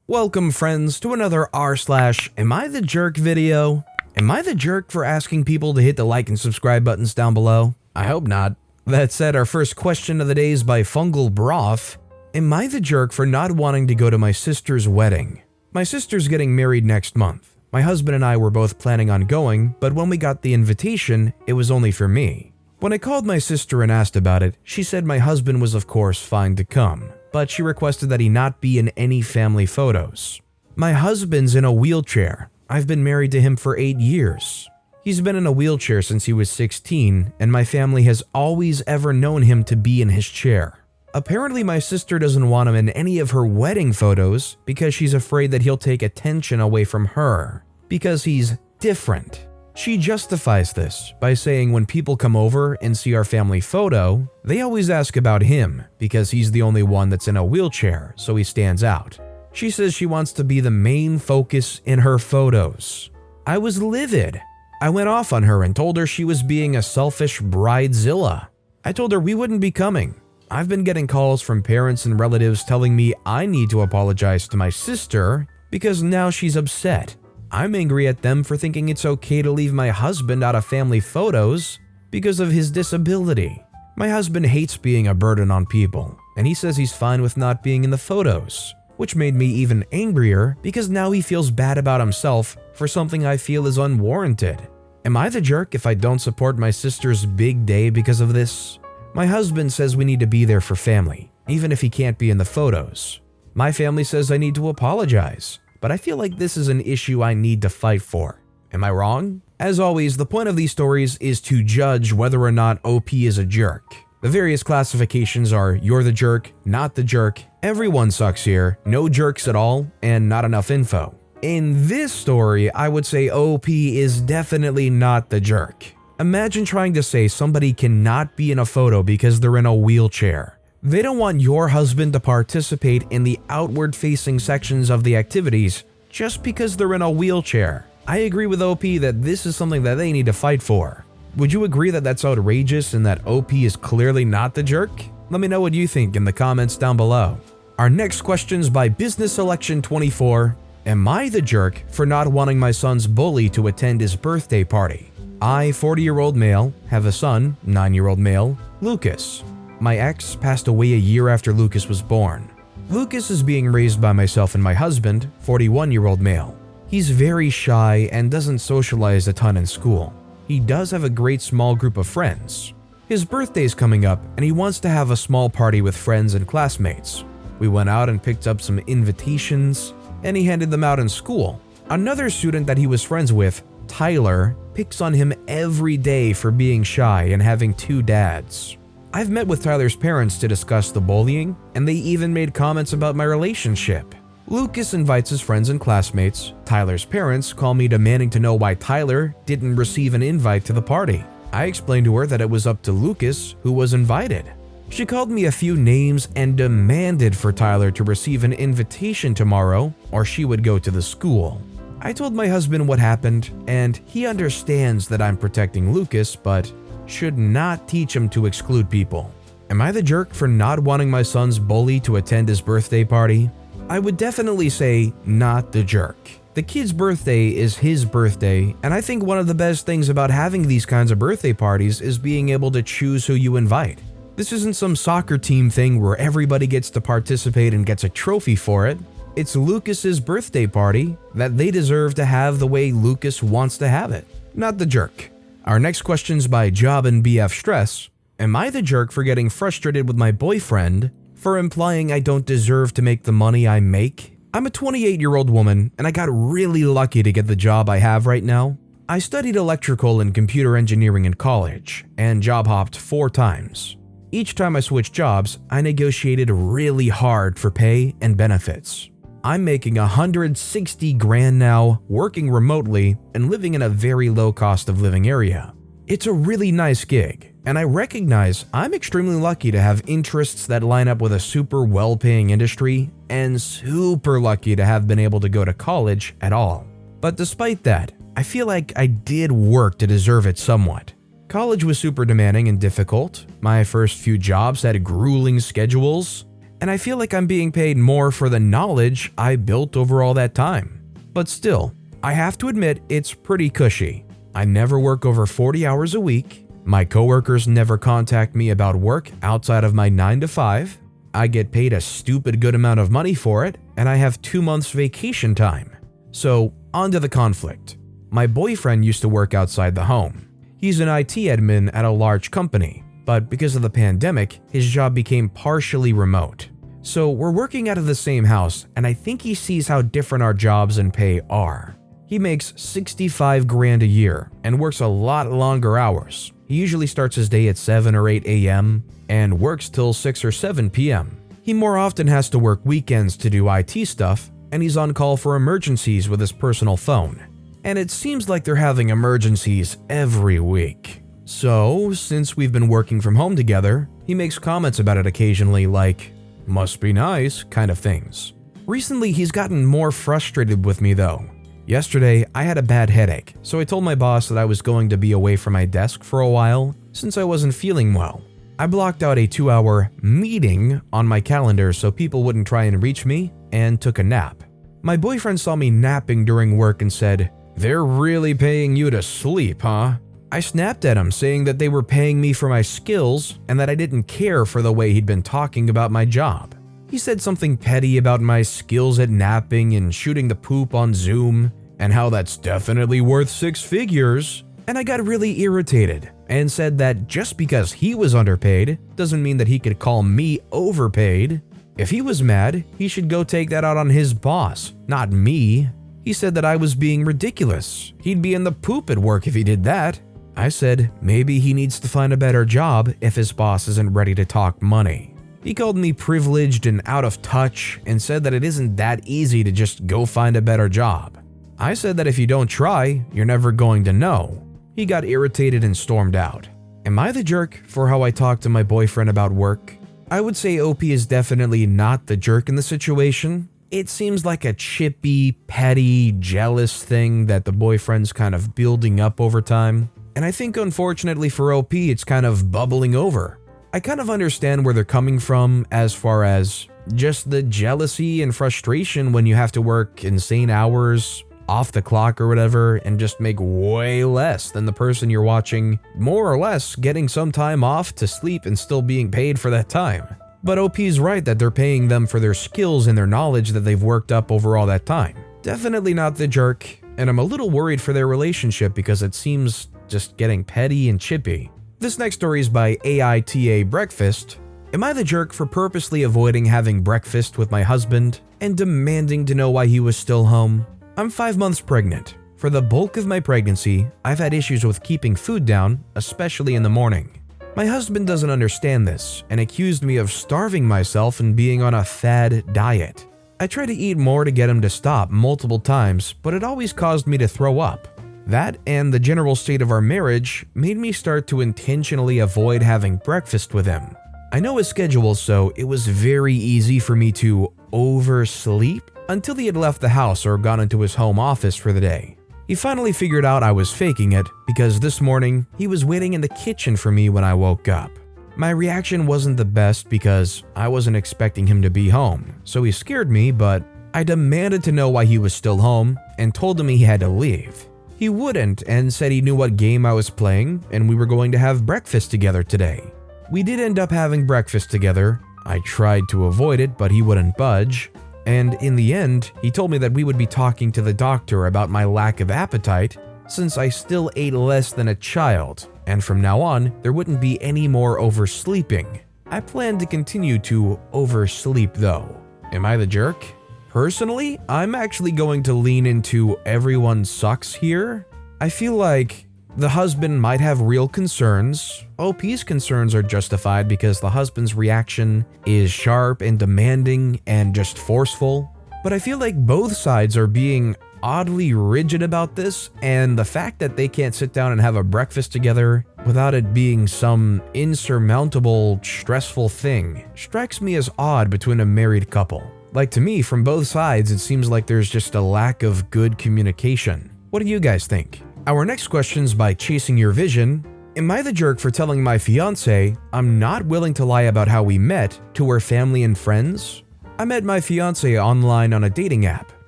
Welcome friends to another r/am I the jerk video. Am I the jerk for asking people to hit the like and subscribe buttons down below? I hope not. That said, our first question of the day is by Fungal Broth. Am I the jerk for not wanting to go to my sister's wedding? My sister's getting married next month. My husband and I were both planning on going, but when we got the invitation, it was only for me. When I called my sister and asked about it, she said my husband was of course fine to come, but she requested that he not be in any family photos. My husband's in a wheelchair. I've been married to him for 8 years. He's been in a wheelchair since he was 16, and my family has always ever known him to be in his chair. Apparently my sister doesn't want him in any of her wedding photos because she's afraid that he'll take attention away from her, because he's different. She justifies this by saying when people come over and see our family photo, they always ask about him because he's the only one that's in a wheelchair, so he stands out. She says she wants to be the main focus in her photos. I was livid. I went off on her and told her she was being a selfish bridezilla. I told her we wouldn't be coming. I've been getting calls from parents and relatives telling me I need to apologize to my sister because now she's upset. I'm angry at them for thinking it's okay to leave my husband out of family photos because of his disability. My husband hates being a burden on people, and he says he's fine with not being in the photos, which made me even angrier because now he feels bad about himself for something I feel is unwarranted. Am I the jerk if I don't support my sister's big day because of this? My husband says we need to be there for family, even if he can't be in the photos. My family says I need to apologize, but I feel like this is an issue I need to fight for. Am I wrong? As always, the point of these stories is to judge whether or not OP is a jerk. The various classifications are you're the jerk, not the jerk, everyone sucks here, no jerks at all, and not enough info. In this story, I would say OP is definitely not the jerk. Imagine trying to say somebody cannot be in a photo because they're in a wheelchair. They don't want your husband to participate in the outward-facing sections of the activities just because they're in a wheelchair. I agree with OP that this is something that they need to fight for. Would you agree that that's outrageous and that OP is clearly not the jerk? Let me know what you think in the comments down below. Our next question is by Business Selection 24. Am I the jerk for not wanting my son's bully to attend his birthday party? I, 40-year-old male, have a son, 9-year-old male, Lucas. My ex passed away a year after Lucas was born. Lucas is being raised by myself and my husband, 41-year-old male. He's very shy and doesn't socialize a ton in school. He does have a great small group of friends. His birthday's coming up and he wants to have a small party with friends and classmates. We went out and picked up some invitations and he handed them out in school. Another student that he was friends with, Tyler, picks on him every day for being shy and having 2 dads. I've met with Tyler's parents to discuss the bullying, and they even made comments about my relationship. Lucas invites his friends and classmates. Tyler's parents call me demanding to know why Tyler didn't receive an invite to the party. I explained to her that it was up to Lucas who was invited. She called me a few names and demanded for Tyler to receive an invitation tomorrow or she would go to the school. I told my husband what happened, and he understands that I'm protecting Lucas, but should not teach him to exclude people. Am I the jerk for not wanting my son's bully to attend his birthday party? I would definitely say not the jerk. The kid's birthday is his birthday, and I think one of the best things about having these kinds of birthday parties is being able to choose who you invite. This isn't some soccer team thing where everybody gets to participate and gets a trophy for it. It's Lucas's birthday party that they deserve to have the way Lucas wants to have it, not the jerk. Our next question's by Job and BF Stress. Am I the jerk for getting frustrated with my boyfriend for implying I don't deserve to make the money I make? I'm a 28-year-old woman and I got really lucky to get the job I have right now. I studied electrical and computer engineering in college and job hopped 4 times. Each time I switched jobs, I negotiated really hard for pay and benefits. I'm making $160,000 now, working remotely, and living in a very low cost of living area. It's a really nice gig, and I recognize I'm extremely lucky to have interests that line up with a super well-paying industry, and super lucky to have been able to go to college at all. But despite that, I feel like I did work to deserve it somewhat. College was super demanding and difficult. My first few jobs had grueling schedules, and I feel like I'm being paid more for the knowledge I built over all that time. But still, I have to admit it's pretty cushy. I never work over 40 hours a week, my coworkers never contact me about work outside of my 9 to 5, I get paid a stupid good amount of money for it, and I have 2 months vacation time. So, on to the conflict. My boyfriend used to work outside the home. He's an IT admin at a large company, but because of the pandemic, his job became partially remote. So we're working out of the same house, and I think he sees how different our jobs and pay are. He makes 65 grand a year and works a lot longer hours. He usually starts his day at 7 or 8 a.m. and works till 6 or 7 p.m. He more often has to work weekends to do IT stuff, and he's on call for emergencies with his personal phone. And it seems like they're having emergencies every week. So, since we've been working from home together, he makes comments about it occasionally like, "Must be nice," kind of things. Recently, he's gotten more frustrated with me though. Yesterday, I had a bad headache, so I told my boss that I was going to be away from my desk for a while since I wasn't feeling well. I blocked out a 2-hour meeting on my calendar so people wouldn't try and reach me, and took a nap. My boyfriend saw me napping during work and said, "They're really paying you to sleep, huh?" I snapped at him, saying that they were paying me for my skills and that I didn't care for the way he'd been talking about my job. He said something petty about my skills at napping and shooting the poop on Zoom, and how that's definitely worth 6 figures, and I got really irritated and said that just because he was underpaid doesn't mean that he could call me overpaid. If he was mad, he should go take that out on his boss, not me. He said that I was being ridiculous. He'd be in the poop at work if he did that. I said maybe he needs to find a better job if his boss isn't ready to talk money. He called me privileged and out of touch and said that it isn't that easy to just go find a better job. I said that if you don't try, you're never going to know. He got irritated and stormed out. Am I the jerk for how I talk to my boyfriend about work? I would say OP is definitely not the jerk in the situation. It seems like a chippy, petty, jealous thing that the boyfriend's kind of building up over time. And I think unfortunately for OP, it's kind of bubbling over. I kind of understand where they're coming from as far as just the jealousy and frustration when you have to work insane hours, off the clock or whatever, and just make way less than the person you're watching, more or less getting some time off to sleep and still being paid for that time. But OP's right that they're paying them for their skills and their knowledge that they've worked up over all that time. Definitely not the jerk, and I'm a little worried for their relationship because it seems just getting petty and chippy. This next story is by AITA Breakfast. Am I the jerk for purposely avoiding having breakfast with my husband and demanding to know why he was still home? I'm 5 months pregnant. For the bulk of my pregnancy, I've had issues with keeping food down, especially in the morning. My husband doesn't understand this and accused me of starving myself and being on a fad diet. I tried to eat more to get him to stop multiple times, but it always caused me to throw up. That and the general state of our marriage made me start to intentionally avoid having breakfast with him. I know his schedule, so it was very easy for me to oversleep until he had left the house or gone into his home office for the day. He finally figured out I was faking it because this morning he was waiting in the kitchen for me when I woke up. My reaction wasn't the best because I wasn't expecting him to be home, so he scared me, but I demanded to know why he was still home and told him he had to leave. He wouldn't and said he knew what game I was playing and we were going to have breakfast together today. We did end up having breakfast together. I tried to avoid it, but he wouldn't budge. And in the end, he told me that we would be talking to the doctor about my lack of appetite since I still ate less than a child, and from now on, there wouldn't be any more oversleeping. I plan to continue to oversleep though. Am I the jerk? Personally, I'm actually going to lean into everyone sucks here. I feel like the husband might have real concerns. OP's concerns are justified because the husband's reaction is sharp and demanding and just forceful. But I feel like both sides are being oddly rigid about this, and the fact that they can't sit down and have a breakfast together without it being some insurmountable, stressful thing strikes me as odd between a married couple. Like, to me, from both sides, it seems like there's just a lack of good communication. What do you guys think? Our next question's by Chasing Your Vision. Am I the jerk for telling my fiance I'm not willing to lie about how we met to her family and friends? I met my fiance online on a dating app.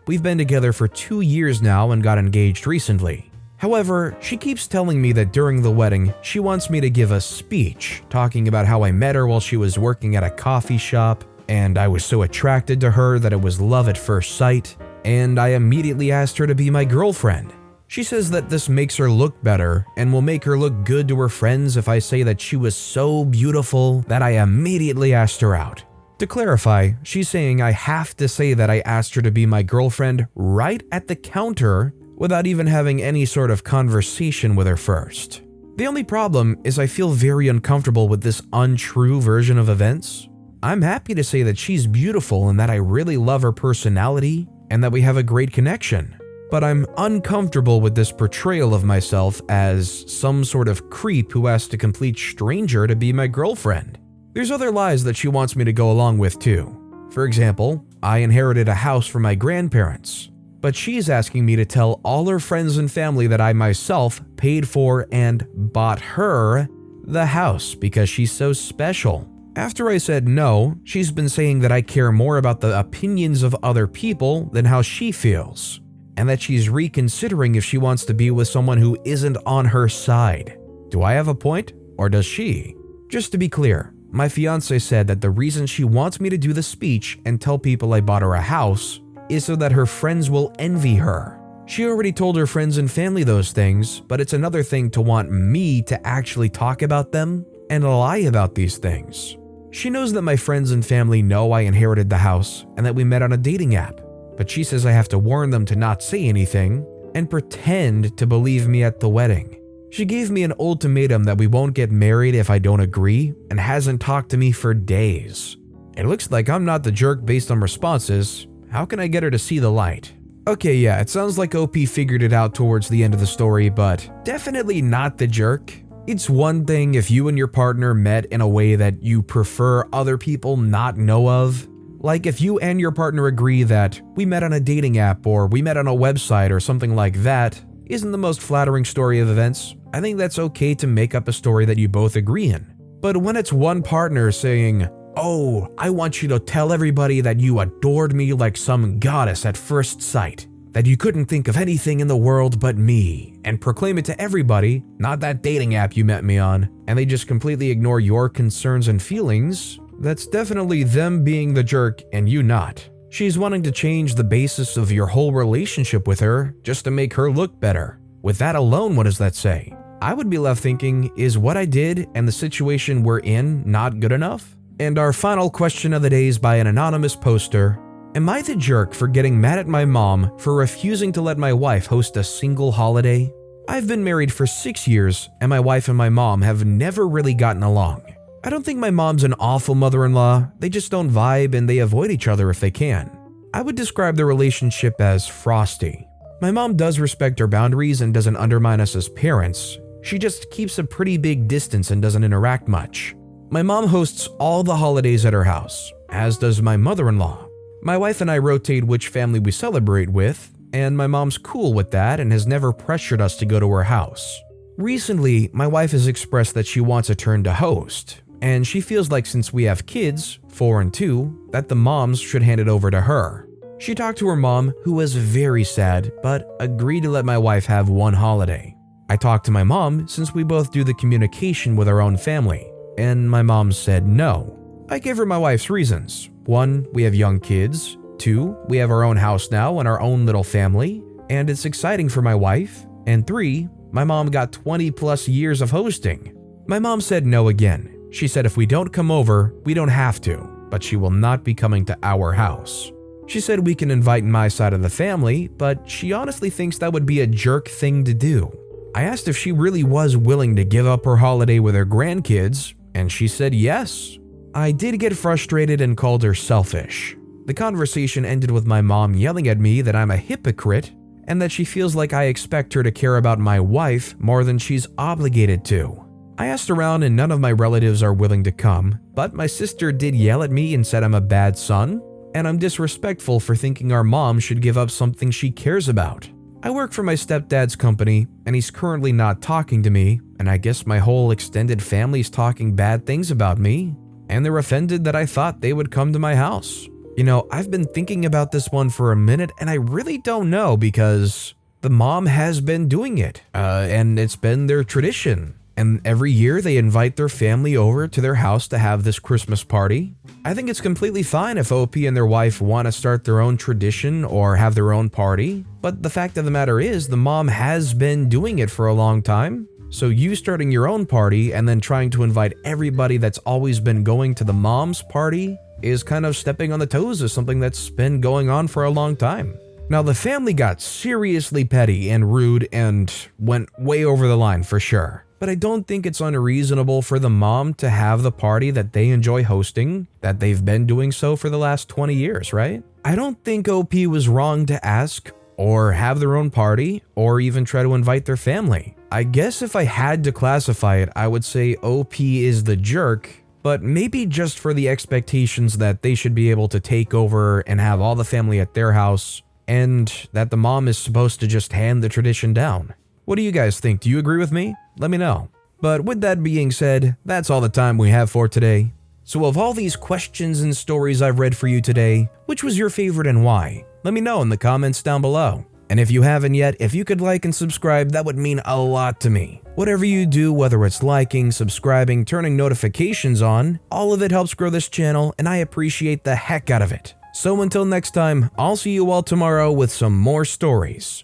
We've been together for 2 years now and got engaged recently. However, she keeps telling me that during the wedding, she wants me to give a speech talking about how I met her while she was working at a coffee shop, and I was so attracted to her that it was love at first sight, and I immediately asked her to be my girlfriend. She says that this makes her look better and will make her look good to her friends if I say that she was so beautiful that I immediately asked her out. To clarify, she's saying I have to say that I asked her to be my girlfriend right at the counter without even having any sort of conversation with her first. The only problem is I feel very uncomfortable with this untrue version of events. I'm happy to say that she's beautiful and that I really love her personality and that we have a great connection. But I'm uncomfortable with this portrayal of myself as some sort of creep who asked a complete stranger to be my girlfriend. There's other lies that she wants me to go along with too. For example, I inherited a house from my grandparents, but she's asking me to tell all her friends and family that I myself paid for and bought her the house because she's so special. After I said no, she's been saying that I care more about the opinions of other people than how she feels, and that she's reconsidering if she wants to be with someone who isn't on her side. Do I have a point, or does she? Just to be clear, my fiance said that the reason she wants me to do the speech and tell people I bought her a house is so that her friends will envy her. She already told her friends and family those things, but it's another thing to want me to actually talk about them and lie about these things. She knows that my friends and family know I inherited the house and that we met on a dating app, but she says I have to warn them to not say anything and pretend to believe me at the wedding. She gave me an ultimatum that we won't get married if I don't agree and hasn't talked to me for days. It looks like I'm not the jerk based on responses. How can I get her to see the light? Okay, yeah, it sounds like OP figured it out towards the end of the story, but definitely not the jerk. It's one thing if you and your partner met in a way that you prefer other people not know of. Like if you and your partner agree that we met on a dating app or we met on a website or something like that isn't the most flattering story of events. I think that's okay to make up a story that you both agree in. But when it's one partner saying, "Oh, I want you to tell everybody that you adored me like some goddess at first sight, that you couldn't think of anything in the world but me," and proclaim it to everybody, not that dating app you met me on, and they just completely ignore your concerns and feelings, that's definitely them being the jerk and you not. She's wanting to change the basis of your whole relationship with her just to make her look better. With that alone, what does that say? I would be left thinking, is what I did and the situation we're in not good enough? And our final question of the day is by an anonymous poster. Am I the jerk for getting mad at my mom for refusing to let my wife host a single holiday? I've been married for 6 years, and my wife and my mom have never really gotten along. I don't think my mom's an awful mother-in-law, they just don't vibe and they avoid each other if they can. I would describe the relationship as frosty. My mom does respect our boundaries and doesn't undermine us as parents. She just keeps a pretty big distance and doesn't interact much. My mom hosts all the holidays at her house, as does my mother-in-law. My wife and I rotate which family we celebrate with, and my mom's cool with that and has never pressured us to go to her house. Recently, my wife has expressed that she wants a turn to host, and she feels like since we have kids, 4 and 2, that the moms should hand it over to her. She talked to her mom, who was very sad, but agreed to let my wife have one holiday. I talked to my mom since we both do the communication with our own family, and my mom said no. I gave her my wife's reasons. 1, we have young kids. 2, we have our own house now and our own little family, and it's exciting for my wife. And 3, my mom got 20 plus years of hosting. My mom said no again. She said if we don't come over, we don't have to, but she will not be coming to our house. She said we can invite my side of the family, but she honestly thinks that would be a jerk thing to do. I asked if she really was willing to give up her holiday with her grandkids, and she said yes. I did get frustrated and called her selfish. The conversation ended with my mom yelling at me that I'm a hypocrite and that she feels like I expect her to care about my wife more than she's obligated to. I asked around and none of my relatives are willing to come, but my sister did yell at me and said I'm a bad son, and I'm disrespectful for thinking our mom should give up something she cares about. I work for my stepdad's company, and he's currently not talking to me, and I guess my whole extended family's talking bad things about me, and they're offended that I thought they would come to my house. You know, I've been thinking about this one for a minute, and I really don't know because the mom has been doing it, and it's been their tradition. And every year they invite their family over to their house to have this Christmas party. I think it's completely fine if OP and their wife want to start their own tradition or have their own party. But the fact of the matter is, the mom has been doing it for a long time. So you starting your own party and then trying to invite everybody that's always been going to the mom's party is kind of stepping on the toes of something that's been going on for a long time. Now, the family got seriously petty and rude and went way over the line for sure. But I don't think it's unreasonable for the mom to have the party that they enjoy hosting, that they've been doing so for the last 20 years, right? I don't think OP was wrong to ask or have their own party or even try to invite their family. I guess if I had to classify it, I would say OP is the jerk, but maybe just for the expectations that they should be able to take over and have all the family at their house, and that the mom is supposed to just hand the tradition down. What do you guys think? Do you agree with me? Let me know. But with that being said, that's all the time we have for today. So of all these questions and stories I've read for you today, which was your favorite and why? Let me know in the comments down below. And if you haven't yet, if you could like and subscribe, that would mean a lot to me. Whatever you do, whether it's liking, subscribing, turning notifications on, all of it helps grow this channel, and I appreciate the heck out of it. So until next time, I'll see you all tomorrow with some more stories.